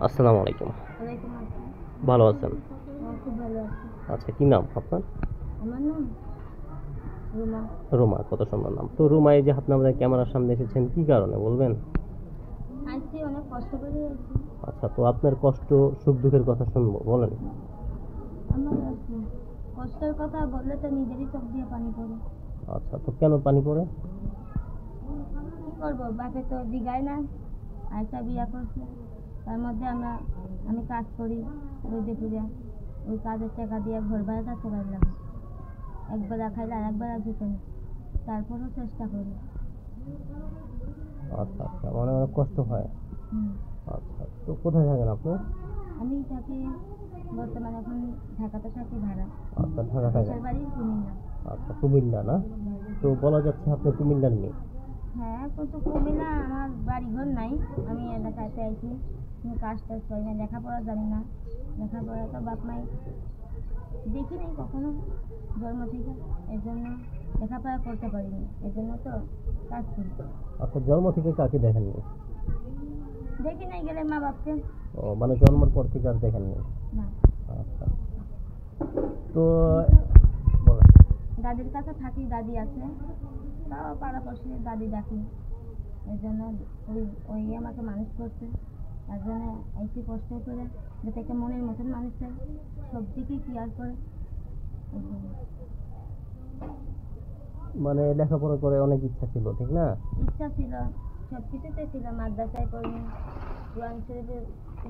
আসসালামু আলাইকুম। ওয়ালাইকুম আসসালাম। ভালো আছেন? খুব ভালো আছি। আচ্ছা, কি নাম আপনার? আমার নাম রুমা। রুমা, কত সুন্দর নাম। তো রুমা, এই যে আপনি আমাদের ক্যামেরার সামনে এসেছেন কি কারণে বলবেন? আজকে অনেক কষ্ট করে আছি। আচ্ছা, তো আপনার কষ্ট সুখ দুঃখের কথা শুনবো, বলেন। আমার কষ্টের কথা বললে তো নিজেরই চোখ দিয়ে পানি পড়ে। আচ্ছা, তো কেন পানি পড়ে? কি করবো, বাপে তো দিগায় না, আরেকটা বিয়া করছে। তার মধ্যে আমি কাজ করি রোদে পুজা, ওই কাজের টাকা দিয়ে ঘর ভাড়াটা চলাই লাগে। একবেলা খাইলে আর একবেলা যেতে না, তারপরেও চেষ্টা করি। আচ্ছা আচ্ছা, মানে অনেক কষ্ট হয়। হুম। আচ্ছা, তো কোথায় থাকেন আপনি? আমি থাকি বর্তমানে এখন ঢাকাতে থাকি ভাড়া। আচ্ছা, ঢাকা থাকেন। দেশের বাড়ি কুমিল্লা। আচ্ছা, কুমিল্লা না? তো বলা যাচ্ছে আপনি কুমিল্লার মেয়ে। হ্যাঁ, কিন্তু কুমিল্লা আমার বাড়ি ঘর নাই। আমি এলাকাতে আইছি, কোনো কাজ টাজ করি না, লেখাপড়া জানি না। লেখাপড়া তো বাপ মাই দেখি নাই কখনো জন্ম থেকে, এই জন্য লেখাপড়া করতে পারিনি, এই জন্য তো কাজ করি। আচ্ছা, জন্ম থেকে কাকে দেখেননি? দেখি নাই গেলে মা বাপকে। ও, মানে জন্মের পর থেকে আর দেখেননি? না। আচ্ছা, তো বলেন। দাদির কাছে থাকি, দাদি আছে, তাও পাড়াপড়শি দাদি ডাকি। এই জন্য ওই ওই আমাকে মানুষ করছে, তার জন্য আইসি কষ্ট করে, যাতে একটা মনের মতন মানুষ চাই, সব দিকেই কেয়ার করে। এই জন্য মানে লেখাপড়া করে অনেক ইচ্ছা ছিল, ঠিক না? ইচ্ছা ছিল, সব কিছুতে ছিল, মাদ্রাসায় পড়ি, কোরআন শরীফে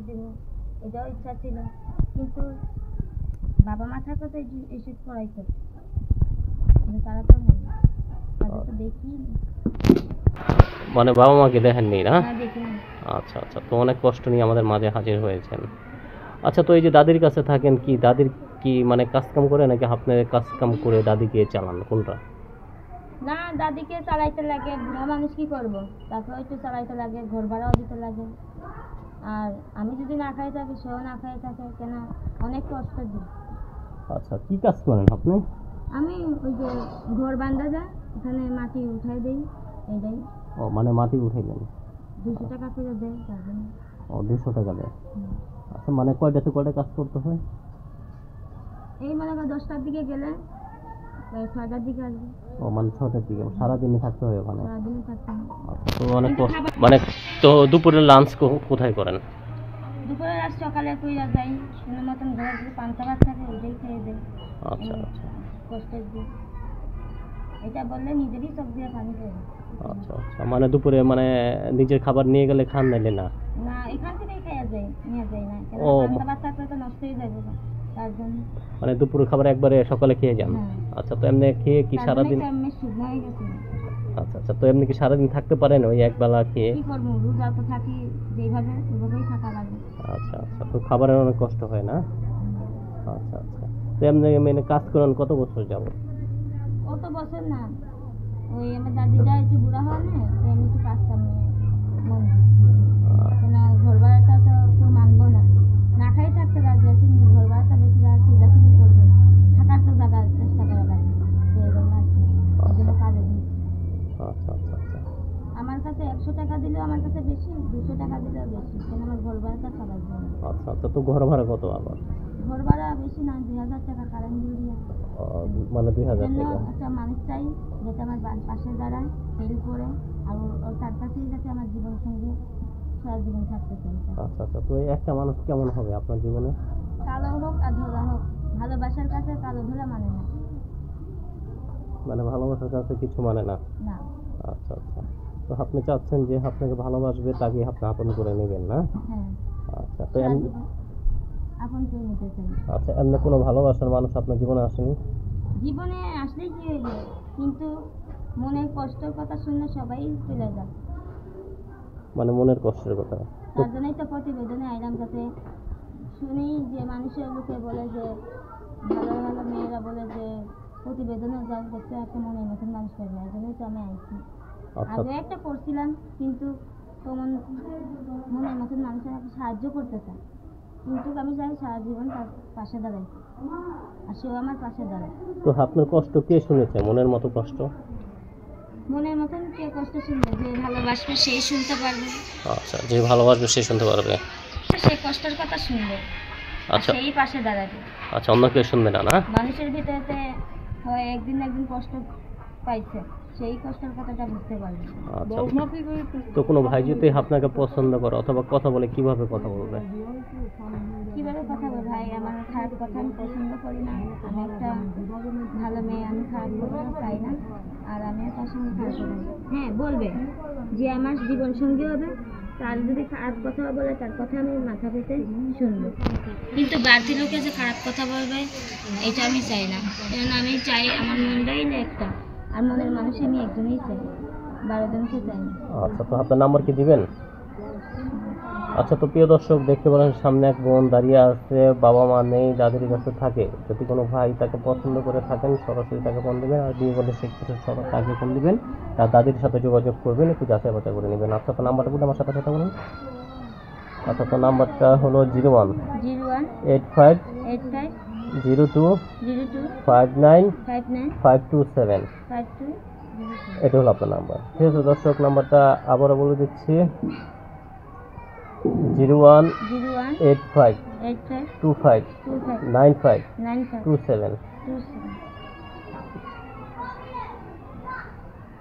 দিব, এটাও ইচ্ছা ছিল, কিন্তু বাবা মা থাকো তো এসব পড়াইতো, কিন্তু তারা তো নেই, তাদের তো দেখি মানে বাবা মাকে দেখেননি না? না, দেখিনি। আচ্ছা আচ্ছা, তো অনেক কষ্ট নিয়ে আমাদের মাঝে হাজির হয়েছেন। আচ্ছা, তো এই যে দাদির কাছে থাকেন, কি দাদির কি মানে কাজ কাম করে, নাকি আপনার কাজ কাম করে দাদিকে চালান, কোনটা? না, দাদিকে চালাইতে লাগে, বুড়া মানুষ কি করবো, তাকেও একটু চালাইতে লাগে, ঘর ভাড়াও দিতে লাগে। আর আমি যদি না খাই থাকি, সেও না খাই থাকে, কেন অনেক কষ্ট দিই। আচ্ছা, কি কাজ করেন আপনি? আমি ওই যে ঘর বান্ধা যায়, এখানে মাটি উঠাই দেই, এইটাই। ও, মানে মাটি উঠাইলেন? 200 টাকা করে দেয় তার জন্য। ও, 200 টাকা দেয়। হুম। আচ্ছা, মানে কয়টাতে কয়টা কাজ করতে হয়? এই মনে করো 10টার দিকে গেলে 6টার দিকে আসবে, ও, মানে 6টার দিকে সারাদিনই থাকতে হয় ওখানে? সারাদিনে থাকতে হবে। আচ্ছা, তো অনেক কষ্ট মানে। তো দুপুরের লাঞ্চ কোথায় করেন? দুপুরে আর সকালে কইরা যাই, কোনো মতন ঘরে যদি পান্তা ভাত থাকে ওইটাই খেয়ে দেয়। আচ্ছা আচ্ছা কষ্টের দিন, এটা বললে নিজেরই চোখ দিয়ে পানি পড়ে। আচ্ছা আচ্ছা, মানে দুপুরে মানে নিজের খাবার নিয়ে গেলে খান, নাইলে না? না, এখান থেকেই খাইয়া যায়, নিয়ে যায় না, কেন ও, পান্তা ভাত থাকলে তো নষ্ট হয়ে যাবে না, তার জন্য। মানে দুপুরের খাবার একবারে সকালে খেয়ে যান? হ্যাঁ। আচ্ছা, তো এমনি খেয়ে কি তার সারাদিন? জন্যই তো আমি শুকনো হয়ে গেছি। আচ্ছা আচ্ছা, তো এমনি কি সারাদিন থাকতে পারেন ওই একবেলা খেয়ে? কি করবো, রোজা তো থাকি, যেইভাবে ওইভাবেই থাকা লাগে। আচ্ছা আচ্ছা, তো খাবারের অনেক কষ্ট হয় না? আচ্ছা আচ্ছা, তো এমনি মানে কাজ করেন কত বছর যাবত? অত বছর না, ওই আমার দাদি যা একটু বুড়া হয় না, তো আমি একটু কাজ কাম মন দিই। কেন ঘর ভাড়াটা তো কেউ মানবো না, না খাই থাকতে রাজি আছি, ঘর ভাড়াটা বেশি চিল্লাচিল্লি করবে না, থাকার তো জায়গা চেষ্টা করা লাগে, এই জন্য আর কি, এই জন্য কাজে দিই। আচ্ছা আচ্ছা আচ্ছা আমার কাছে 100 টাকা দিলেও আমার কাছে বেশি, 200 টাকা দিলেও বেশি, কেন আমার ঘর ভাড়াটা চালাই জন্য। আচ্ছা আচ্ছা, তো ঘর ভাড়া কত আবার? ঘর ভাড়া বেশি না, 2000 টাকা কারেন্ট বিল দিয়ে। মানে 2000 জন্য টাকা? একটা মানুষ চাই, যাতে আমার পাশে দাঁড়ায়, হেল্প করে, আর ওর তার কাছেই যাতে আমার জীবন সঙ্গে সারা জীবন থাকতে চাই। আচ্ছা আচ্ছা, তো এই একটা মানুষ কেমন হবে আপনার জীবনে? কালো হোক আর ধোলা হোক, ভালোবাসার কাছে কালো ধোলা মানে না। মানে ভালোবাসার কাছে কিছু মানে না? না। আচ্ছা আচ্ছা, তো আপনি চাচ্ছেন যে আপনাকে ভালোবাসবে, তাকে আপনি আপন করে নেবেন না? হ্যাঁ, আচ্ছা, তো সারা জীবন আপন করে নিতে চাই। আচ্ছা, এমনি কোনো ভালোবাসার মানুষ আপনার জীবনে আসেনি? জীবনে আসলেই কি হইল, কিন্তু মনের কষ্টের কথা শুনলে সবাই চলে যায়, মানে মনের কষ্টের কথা? তার জন্যই তো প্রতিবেদনে আইলাম, যাতে শুনি যে মানুষের লোকে বলে যে, ভালো ভালো মেয়েরা বলে যে প্রতিবেদনে যাও দেখতে একটা মনের মতন মানুষ পাই না, এই জন্যই তো আমি আইছি। আচ্ছা আগে একটা করছিলাম, কিন্তু তোমার মনের মতন মানুষের আমাকে সাহায্য করতে চায়, কিন্তু আমি চাই সারা জীবন তার পাশে দাঁড়াই, আর সেও আমার পাশে দাঁড়ায়। তো আপনার কষ্ট কে শুনেছে, মনের মতো কষ্ট? মনের মতন কে কষ্ট শুনবে, যে ভালোবাসবে সেই শুনতে পারবে। আচ্ছা, যে ভালোবাসবে সে শুনতে পারবে। সেই কষ্টের কথা শুনবে, আর আচ্ছা সেই পাশে দাঁড়াবে। আচ্ছা, অন্য কেউ শুনবে না, না? মানুষের ভিতরে হয় একদিন না একদিন কষ্ট পাইছে, সেই কষ্টের কথাটা বুঝতে পারবে। আচ্ছা, তো কোনো ভাই যদি আপনাকে পছন্দ করে অথবা কথা বলে, কিভাবে কথা বলবে? কিভাবে কথা বল ভাই, আমার খারাপ কথা আমি পছন্দ করি না। আমি একটা ভালো মেয়ে, আমি খারাপ কথা চাই না, আর আমিও তার সঙ্গে খারাপ কথা হ্যাঁ বলবে যে আমার জীবন সঙ্গী হবে, তার যদি খারাপ কথা বলে তার কথা আমি মাথা পেতে শুনবো, কিন্তু বাড়তি লোকে যে খারাপ কথা বলবে এটা আমি চাই না। কারণ আমি চাই আমার মনটাই না একটা, আর মনের মানুষ আমি একজনই চাই, 12 জনকে চাই না। আচ্ছা, তো আপনার নাম্বার কি দিবেন? আচ্ছা, তো প্রিয় দর্শক দেখতে পারেন সামনে এক বোন দাঁড়িয়ে আছে, বাবা মা নেই, দাদির কাছে থাকে। যদি কোনো ভাই তাকে পছন্দ করে থাকেন সরাসরি তাকে ফোন দেবেন, আর বিয়ে করলে সেক্ষেত্রে তাকে ফোন দিবেন, তার দাদির সাথে যোগাযোগ করবেন, একটু যাচাই বাছাই করে নেবেন। আচ্ছা, তো নাম্বারটা বলে আমার সাথে কথা বলুন। আচ্ছা, তো নাম্বারটা হলো 01 85 02 59 527। এটা হলো আপনার নাম্বার। ঠিক আছে দর্শক, নাম্বারটা আবারও বলে দিচ্ছি, 01 85 25 95 27।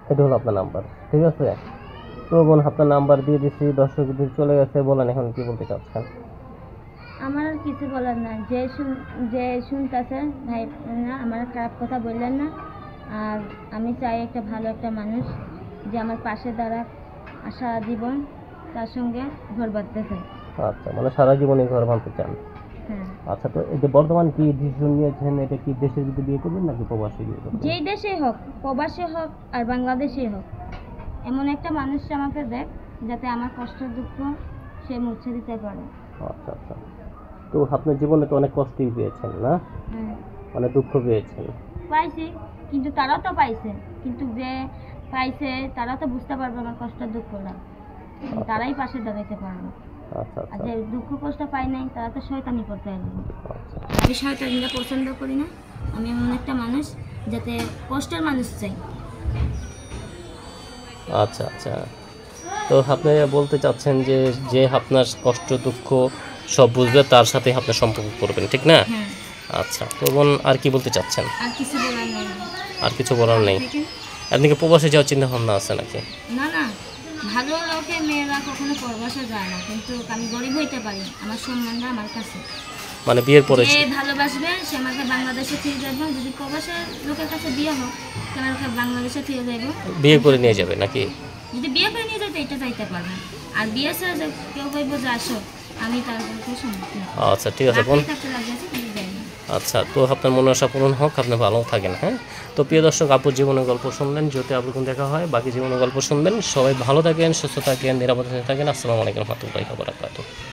এটা হলো আপনার নাম্বার। ঠিক আছে, তো বোন আপনার নাম্বার দিয়ে দিচ্ছি, দর্শক যদি চলে গেছে, বলেন এখন কি বলতে চাচ্ছেন? আমার আর কিছু বলার নাই, যে শুনতেছে ভাই না, আমার খারাপ কথা বললেন না। আর আমি চাই একটা ভালো একটা মানুষ যে আমার পাশে দাঁড়াক, আর সারা জীবন তার সঙ্গে ঘর বাঁধতে চাই। আচ্ছা, মানে সারা জীবনে ঘর বাঁধতে চান? হ্যাঁ। আচ্ছা, তো এই যে বর্তমান কি ডিসিশন নিয়েছেন, এটা কি দেশের ভিতরে বিয়ে করবেন নাকি প্রবাসী বিয়ে করবেন? যেই দেশেই হোক, প্রবাসী হোক আর বাংলাদেশেই হোক, এমন একটা মানুষ আমাকে দেখ যাতে আমার কষ্ট দুঃখ সে মুছে দিতে পারে। আচ্ছা আচ্ছা, তো আপনার জীবনে তো অনেক কষ্টই পেয়েছেন, না? হ্যাঁ অনেক দুঃখ পেয়েছেন। পাইছি, কিন্তু তারাও তো পাইছে, কিন্তু যে পাইছে তারা তো বুঝতে পারবে আমার কষ্ট দুঃখটা, তারাই পাশে দাঁড়াইতে পারবে। আচ্ছা আর আচ্ছা যে দুঃখ কষ্ট পায় নাই তারা তো শয়তানি করতে আসবে। আচ্ছা আমি শয়তানিটা পছন্দ করি না, আমি এমন একটা মানুষ যাতে কষ্টের মানুষ চাই। আচ্ছা আচ্ছা, তো আপনি বলতে চাচ্ছেন যে যে আপনার কষ্ট দুঃখ সব বুঝবে তার সাথে আপনার সম্পর্ক করবেন, ঠিক না? হ্যাঁ, আচ্ছা, তো বোন আর কি বলতে চাচ্ছেন? আর কিছু বলার নেই। আর কিছু বলার নেই? আপনি কি প্রবাসে যাওয়ার চিন্তা ভাবনা আছে নাকি? না না, ভালো লোকে মেয়েরা কখনো প্রবাসে যায় না, কিন্তু আমি গরিব হইতে পারি, আমার সম্মানটা আমার কাছে। মানে বিয়ের পরে? যে ভালোবাসবে সে আমাকে বাংলাদেশে ফিরে যাবো, যদি প্রবাসের লোকের কাছে বিয়ে হোক সে আমাকে বাংলাদেশে ফিরে যাবো। বিয়ে করে নিয়ে যাবে নাকি? যদি বিয়ে করে নিয়ে যাইতে এটা চাইতে পারবে, আর বিয়ে ছাড়া যে কেউ কইব যে আসো, আমি তার পক্ষে সম্মতি। আচ্ছা ঠিক আছে বোন। থাকতে রাজি আছি, কিন্তু যাই না। আচ্ছা, তো আপনার মনে আশা পূরণ হোক, আপনি ভালো থাকেন। হ্যাঁ, তো প্রিয় দর্শক, আপুর জীবনের গল্প শুনলেন, যদি আপনার দেখা হয় বাকি জীবনের গল্প শুনবেন। সবাই ভালো থাকেন, সুস্থ থাকেন, নিরাপদে থাকেন। আসসালামু আলাইকুম ওয়া রাহমাতুল্লাহি ওয়া বারাকাতুহু।